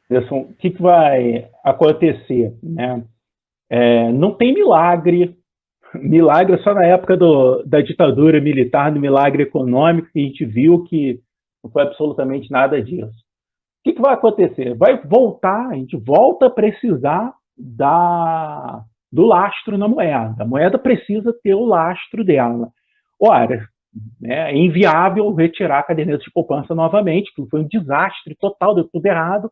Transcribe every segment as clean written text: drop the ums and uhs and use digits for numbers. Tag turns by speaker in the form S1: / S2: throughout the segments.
S1: Anderson, o que vai acontecer, né? Não tem milagre, milagre só na época da ditadura militar, do milagre econômico, que a gente viu que não foi absolutamente nada disso. O que vai acontecer? Vai voltar, a gente volta a precisar do lastro na moeda. A moeda precisa ter o lastro dela. Ora, é inviável retirar a caderneta de poupança novamente, que foi um desastre total, deu tudo errado.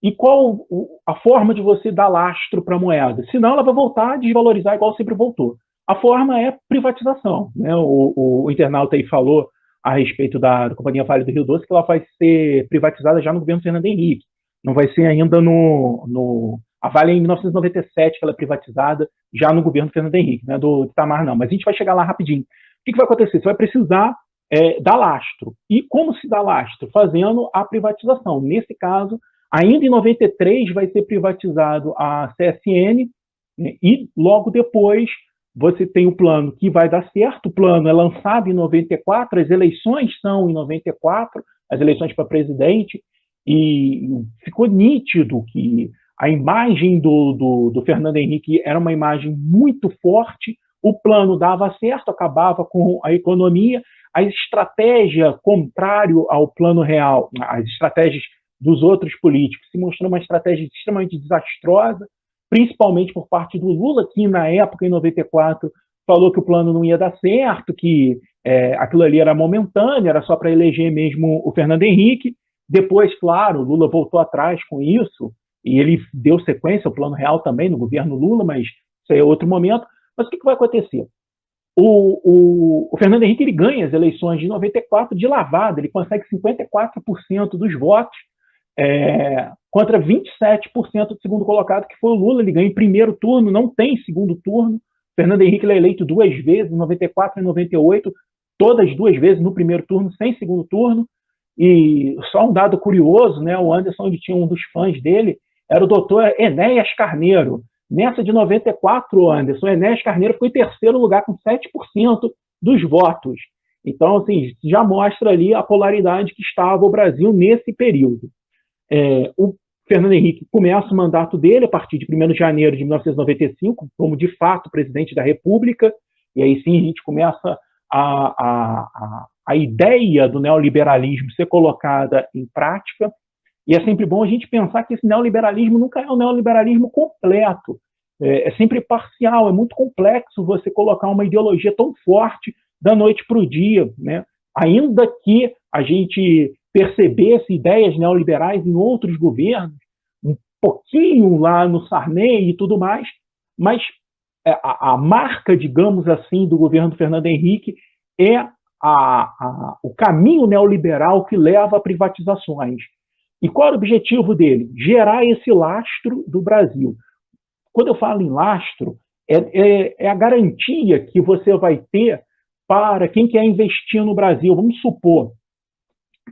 S1: E qual a forma de você dar lastro para a moeda? Senão ela vai voltar a desvalorizar igual sempre voltou. A forma é privatização. Né? O internauta aí falou a respeito da Companhia Vale do Rio Doce que ela vai ser privatizada já no governo Fernando Henrique. Não vai ser ainda a Vale é em 1997 que ela é privatizada já no governo Fernando Henrique, não é do Itamar não. Mas a gente vai chegar lá rapidinho. O que vai acontecer? Você vai precisar dar lastro. E como se dá lastro? Fazendo a privatização. Nesse caso, ainda em 93 vai ser privatizado a CSN, né, e logo depois você tem o plano que vai dar certo. O plano é lançado em 94, as eleições são em 94, as eleições para presidente, e ficou nítido que a imagem do Fernando Henrique era uma imagem muito forte. O plano dava certo, acabava com a economia. A estratégia contrário ao plano real, as estratégias dos outros políticos, se mostrou uma estratégia extremamente desastrosa, principalmente por parte do Lula, que na época, em 94, falou que o plano não ia dar certo, que aquilo ali era momentâneo, era só para eleger mesmo o Fernando Henrique. Depois, claro, o Lula voltou atrás com isso, e ele deu sequência ao plano real também no governo Lula, mas isso aí é outro momento. Mas o que vai acontecer? O Fernando Henrique ele ganha as eleições de 94 de lavada, ele consegue 54% dos votos, contra 27% do segundo colocado, que foi o Lula. Ele ganha em primeiro turno, não tem segundo turno. Fernando Henrique ele é eleito duas vezes, em 94 e 98, todas duas vezes no primeiro turno, sem segundo turno. E só um dado curioso, né, o Anderson ele tinha um dos fãs dele, era o doutor Enéas Carneiro. Nessa de 94, Anderson, Enéas Carneiro foi em terceiro lugar com 7% dos votos. Então, assim, já mostra ali a polaridade que estava o Brasil nesse período. O Fernando Henrique começa o mandato dele a partir de 1º de janeiro de 1995, como de fato presidente da República, e aí sim a gente começa a ideia do neoliberalismo ser colocada em prática. E é sempre bom a gente pensar que esse neoliberalismo nunca é um neoliberalismo completo, é sempre parcial, é muito complexo você colocar uma ideologia tão forte da noite para o dia, né? Ainda que a gente percebesse ideias neoliberais em outros governos, um pouquinho lá no Sarney e tudo mais, mas a marca, digamos assim, do governo do Fernando Henrique é o caminho neoliberal que leva a privatizações. E qual era o objetivo dele? Gerar esse lastro do Brasil. Quando eu falo em lastro, é a garantia que você vai ter para quem quer investir no Brasil. Vamos supor,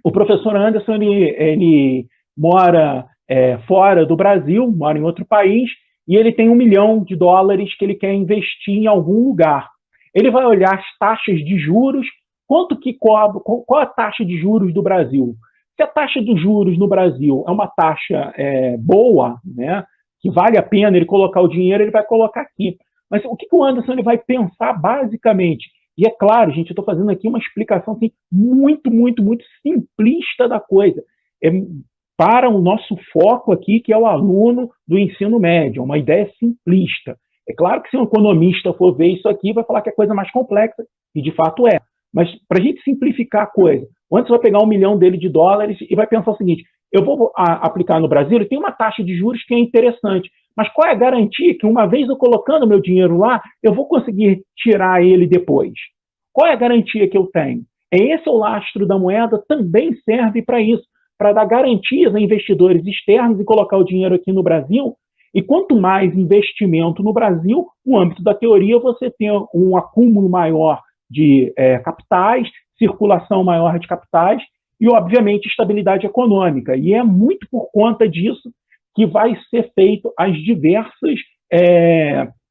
S1: o professor Anderson ele mora fora do Brasil, mora em outro país, e ele tem $1 milhão que ele quer investir em algum lugar. Ele vai olhar as taxas de juros, quanto que cobra, qual a taxa de juros do Brasil? Se a taxa de juros no Brasil é uma taxa boa, né, que vale a pena ele colocar o dinheiro, ele vai colocar aqui. Mas o que o Anderson ele vai pensar basicamente? E é claro, gente, eu estou fazendo aqui uma explicação assim, muito, muito, muito simplista da coisa. Para o nosso foco aqui, que é o aluno do ensino médio, uma ideia simplista. É claro que se um economista for ver isso aqui, vai falar que é coisa mais complexa, e de fato é. Mas para a gente simplificar a coisa, o Anderson vai pegar $1 milhão dele e vai pensar o seguinte: eu vou aplicar no Brasil, ele tem uma taxa de juros que é interessante, mas qual é a garantia que uma vez eu colocando meu dinheiro lá, eu vou conseguir tirar ele depois? Qual é a garantia que eu tenho? Esse o lastro da moeda também serve para isso, para dar garantias a investidores externos e colocar o dinheiro aqui no Brasil. E quanto mais investimento no Brasil, no âmbito da teoria, você tem um acúmulo maior de capitais, circulação maior de capitais e, obviamente, estabilidade econômica. E é muito por conta disso que vai ser feito as diversas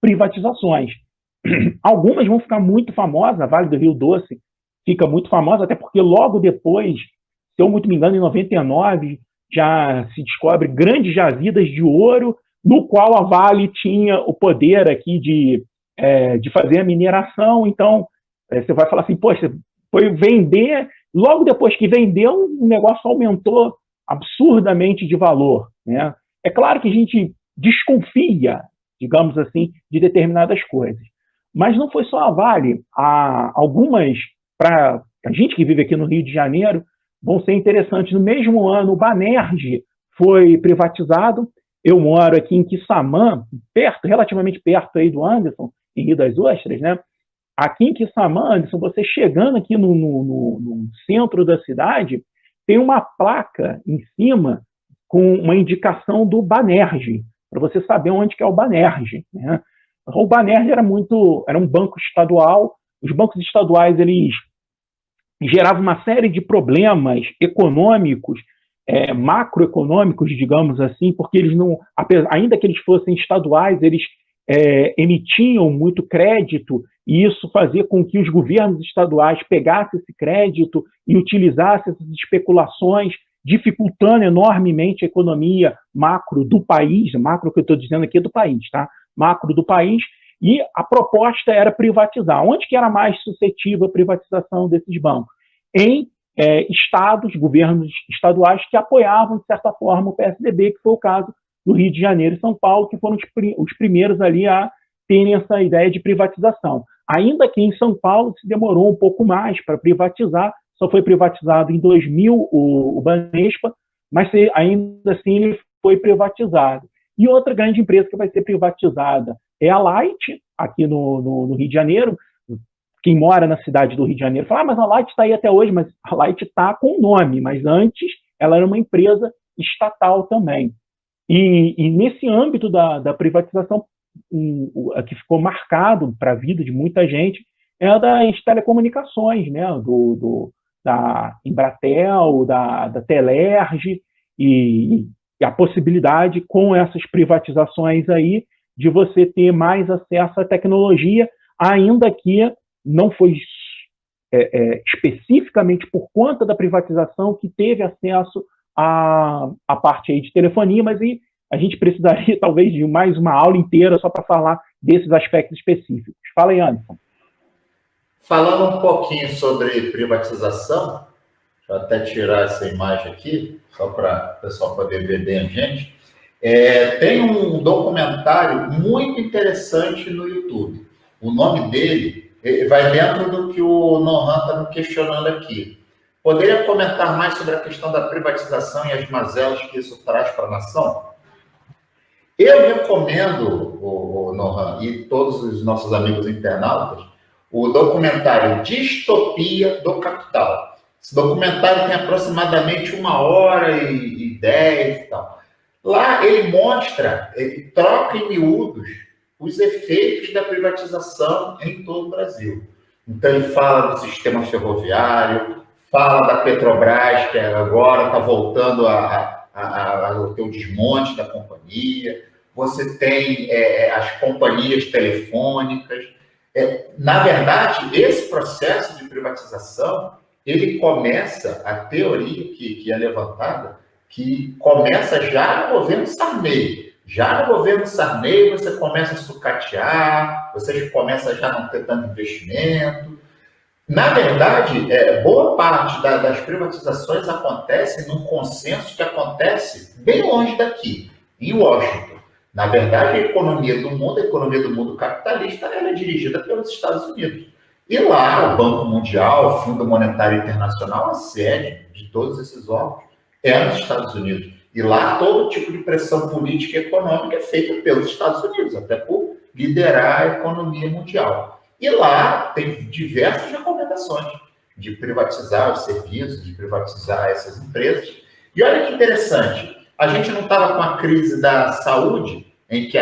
S1: privatizações. Algumas vão ficar muito famosas, a Vale do Rio Doce fica muito famosa, até porque logo depois, se eu muito me engano, em 99, já se descobre grandes jazidas de ouro, no qual a Vale tinha o poder aqui de fazer a mineração. Então, você vai falar assim, poxa, foi vender, logo depois que vendeu, o negócio aumentou absurdamente de valor, né? É claro que a gente desconfia, digamos assim, de determinadas coisas. Mas não foi só a Vale. Há algumas, para a gente que vive aqui no Rio de Janeiro, vão ser interessantes. No mesmo ano, o Banerj foi privatizado. Eu moro aqui em Quissamã, perto, relativamente perto aí do Anderson, em Rio das Ostras, né? Aqui em Quissamã, Anderson, você chegando aqui no centro da cidade, tem uma placa em cima com uma indicação do Banerj, para você saber onde que é o Banerj, né? O Banerj era um banco estadual. Os bancos estaduais, eles geravam uma série de problemas econômicos, macroeconômicos, digamos assim, porque eles não, ainda que eles fossem estaduais, eles emitiam muito crédito, e isso fazia com que os governos estaduais pegassem esse crédito e utilizassem essas especulações, dificultando enormemente a economia macro do país, macro que eu estou dizendo aqui é do país, tá? Macro do país, e a proposta era privatizar. Onde que era mais suscetível a privatização desses bancos? Em estados, governos estaduais que apoiavam, de certa forma, o PSDB, que foi o caso do Rio de Janeiro e São Paulo, que foram os primeiros ali a terem essa ideia de privatização. Ainda que em São Paulo se demorou um pouco mais para privatizar, só foi privatizado em 2000 o Banespa, mas ainda assim ele foi privatizado. E outra grande empresa que vai ser privatizada é a Light, aqui no Rio de Janeiro. Quem mora na cidade do Rio de Janeiro fala, mas a Light está aí até hoje, mas a Light está com o nome, mas antes ela era uma empresa estatal também. E nesse âmbito da privatização, que ficou marcado para a vida de muita gente, é a das telecomunicações, né? Da Embratel, da Telerge, e a possibilidade, com essas privatizações aí, de você ter mais acesso à tecnologia, ainda que não foi especificamente por conta da privatização que teve acesso à parte aí de telefonia, mas a gente precisaria talvez de mais uma aula inteira só para falar desses aspectos específicos. Fala aí, Anderson.
S2: Falando um pouquinho sobre privatização, deixa eu até tirar essa imagem aqui, só para o pessoal poder ver bem a gente. Tem um documentário muito interessante no YouTube. O nome dele vai dentro do que o Nohan está me questionando aqui. Poderia comentar mais sobre a questão da privatização e as mazelas que isso traz para a nação? Eu recomendo, o Nohan e todos os nossos amigos internautas, o documentário Distopia do Capital. Esse documentário tem aproximadamente 1h10 e tal. Lá ele mostra, ele troca em miúdos os efeitos da privatização em todo o Brasil. Então ele fala do sistema ferroviário, fala da Petrobras, que agora está voltando a ter o desmonte da companhia. Você tem as companhias telefônicas. Na verdade, esse processo de privatização, ele começa, a teoria que é levantada, que começa já no governo Sarney. Já no governo Sarney, você começa a sucatear, você começa já a não ter tanto investimento. Na verdade, boa parte das privatizações acontece num consenso que acontece bem longe daqui, em Washington. Na verdade, a economia do mundo capitalista, ela é dirigida pelos Estados Unidos. E lá, o Banco Mundial, o Fundo Monetário Internacional, a sede de todos esses órgãos é nos Estados Unidos. E lá, todo tipo de pressão política e econômica é feita pelos Estados Unidos, até por liderar a economia mundial. E lá tem diversas recomendações de privatizar os serviços, de privatizar essas empresas. E olha que interessante, a gente não estava com a crise da saúde, em que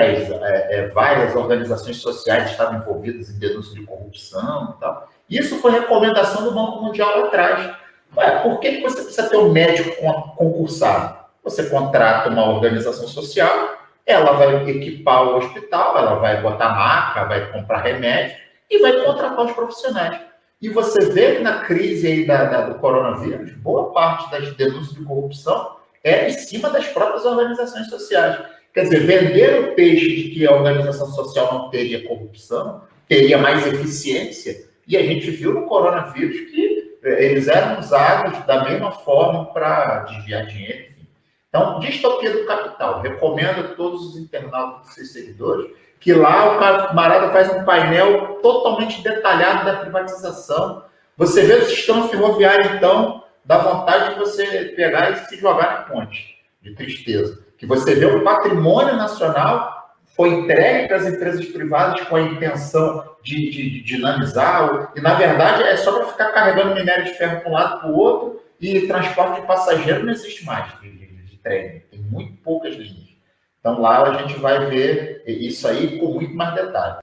S2: várias organizações sociais estavam envolvidas em denúncia de corrupção e tal. Isso foi recomendação do Banco Mundial lá atrás. Por que você precisa ter um médico concursado? Você contrata uma organização social, ela vai equipar o hospital, ela vai botar maca, vai comprar remédio e vai contratar os profissionais. E você vê que na crise aí do coronavírus, boa parte das denúncias de corrupção era em cima das próprias organizações sociais. Quer dizer, vender o peixe de que a organização social não teria corrupção, teria mais eficiência, e a gente viu no coronavírus que eles eram usados da mesma forma para desviar dinheiro, enfim. Então, Distopia do Capital. Recomendo a todos os internautas e seus seguidores que lá o camarada faz um painel totalmente detalhado da privatização. Você vê o sistema ferroviário, então, dá vontade de você pegar e se jogar na ponte, de tristeza. Que você vê o patrimônio nacional foi entregue para as empresas privadas com a intenção de dinamizar, e na verdade é só para ficar carregando minério de ferro para um lado para o outro, e transporte de passageiro não existe mais de trem, tem muito poucas linhas. Então lá a gente vai ver isso aí com muito mais detalhe.